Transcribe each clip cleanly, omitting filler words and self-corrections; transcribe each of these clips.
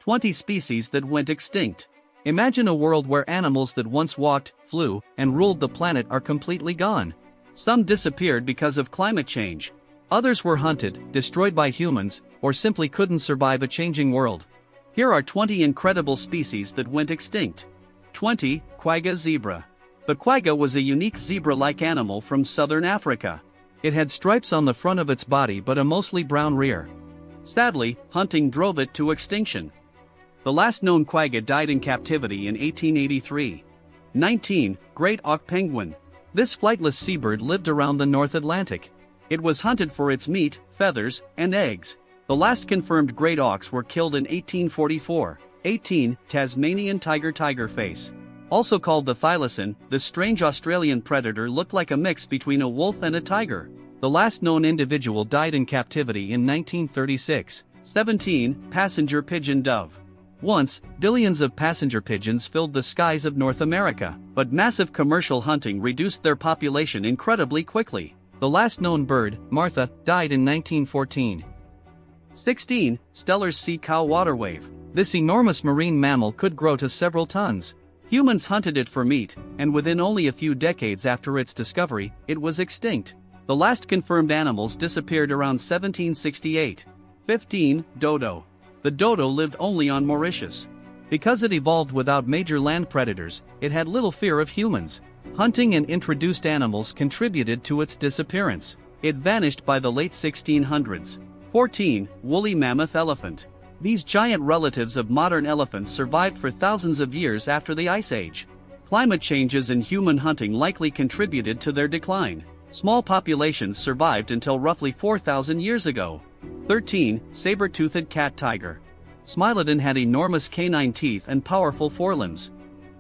20 species that went extinct. Imagine a world where animals that once walked, flew, and ruled the planet are completely gone. Some disappeared because of climate change. Others were hunted, destroyed by humans, or simply couldn't survive a changing world. Here are 20 incredible species that went extinct. 20. Quagga zebra. The quagga was a unique zebra-like animal from southern Africa. It had stripes on the front of its body but a mostly brown rear. Sadly, hunting drove it to extinction. The last known quagga died in captivity in 1883. 19. Great auk penguin. This flightless seabird lived around the North Atlantic. It was hunted for its meat, feathers, and eggs. The last confirmed great auks were killed in 1844. 18. Tasmanian tiger face. Also called the thylacine, this strange Australian predator looked like a mix between a wolf and a tiger. The last known individual died in captivity in 1936. 17. Passenger pigeon dove. Once, billions of passenger pigeons filled the skies of North America, but massive commercial hunting reduced their population incredibly quickly. The last known bird, Martha, died in 1914. 16. Steller's sea cow waterwave. This enormous marine mammal could grow to several tons. Humans hunted it for meat, and within only a few decades after its discovery, it was extinct. The last confirmed animals disappeared around 1768. 15. Dodo. The dodo lived only on Mauritius. Because it evolved without major land predators, it had little fear of humans. Hunting and introduced animals contributed to its disappearance. It vanished by the late 1600s. 14. Woolly mammoth elephant. These giant relatives of modern elephants survived for thousands of years after the Ice Age. Climate changes and human hunting likely contributed to their decline. Small populations survived until roughly 4,000 years ago. 13. Saber-toothed cat tiger. Smilodon had enormous canine teeth and powerful forelimbs.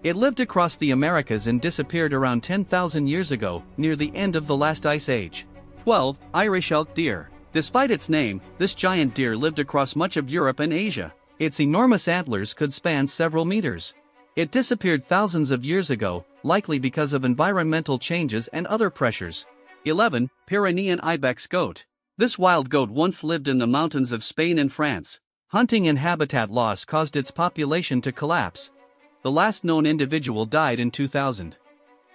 It lived across the Americas and disappeared around 10,000 years ago, near the end of the last ice age. 12. Irish elk deer. Despite its name, this giant deer lived across much of Europe and Asia. Its enormous antlers could span several meters. It disappeared thousands of years ago, likely because of environmental changes and other pressures. 11. Pyrenean ibex goat. This wild goat once lived in the mountains of Spain and France. Hunting and habitat loss caused its population to collapse. The last known individual died in 2000.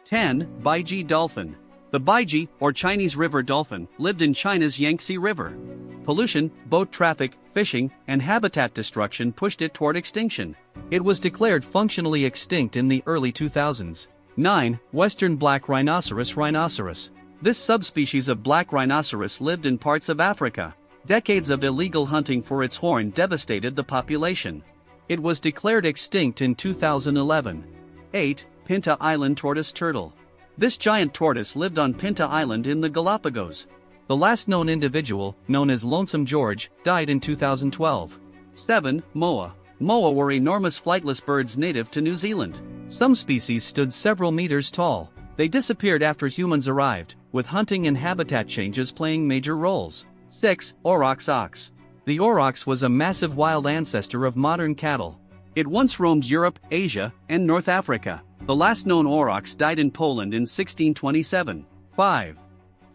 10. Baiji dolphin. The baiji, or Chinese river dolphin, lived in China's Yangtze River. Pollution, boat traffic, fishing, and habitat destruction pushed it toward extinction. It was declared functionally extinct in the early 2000s. 9. Western black rhinoceros. This subspecies of black rhinoceros lived in parts of Africa. Decades of illegal hunting for its horn devastated the population. It was declared extinct in 2011. 8. Pinta Island tortoise turtle. This giant tortoise lived on Pinta Island in the Galapagos. The last known individual, known as Lonesome George, died in 2012. 7. Moa. Moa were enormous flightless birds native to New Zealand. Some species stood several meters tall. They disappeared after humans arrived, with hunting and habitat changes playing major roles. 6. Aurochs ox. The aurochs was a massive wild ancestor of modern cattle. It once roamed Europe, Asia, and North Africa. The last known aurochs died in Poland in 1627. 5.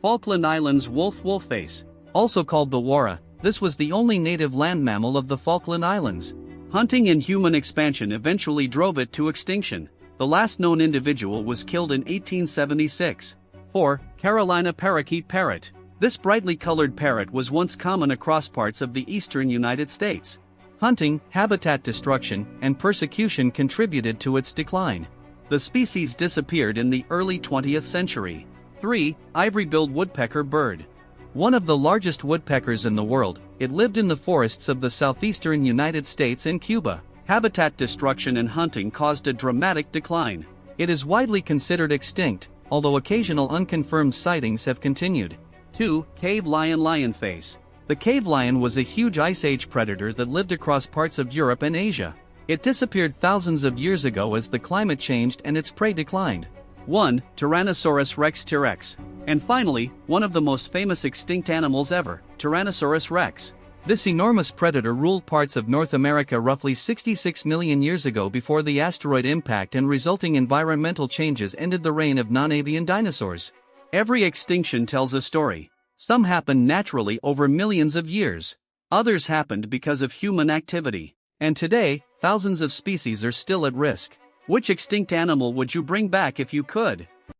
Falkland Islands wolfface. Also called the wara, this was the only native land mammal of the Falkland Islands. Hunting and human expansion eventually drove it to extinction. The last known individual was killed in 1876. 4. Carolina parakeet parrot. This brightly colored parrot was once common across parts of the eastern United States. Hunting, habitat destruction, and persecution contributed to its decline. The species disappeared in the early 20th century. 3. Ivory-billed woodpecker bird. One of the largest woodpeckers in the world, it lived in the forests of the southeastern United States and Cuba. Habitat destruction and hunting caused a dramatic decline. It is widely considered extinct, although occasional unconfirmed sightings have continued. 2. Cave lion lionface. The cave lion was a huge Ice Age predator that lived across parts of Europe and Asia. It disappeared thousands of years ago as the climate changed and its prey declined. 1. Tyrannosaurus rex T-Rex. And finally, one of the most famous extinct animals ever, Tyrannosaurus rex. This enormous predator ruled parts of North America roughly 66 million years ago before the asteroid impact and resulting environmental changes ended the reign of non-avian dinosaurs. Every extinction tells a story. Some happened naturally over millions of years. Others happened because of human activity. And today, thousands of species are still at risk. Which extinct animal would you bring back if you could?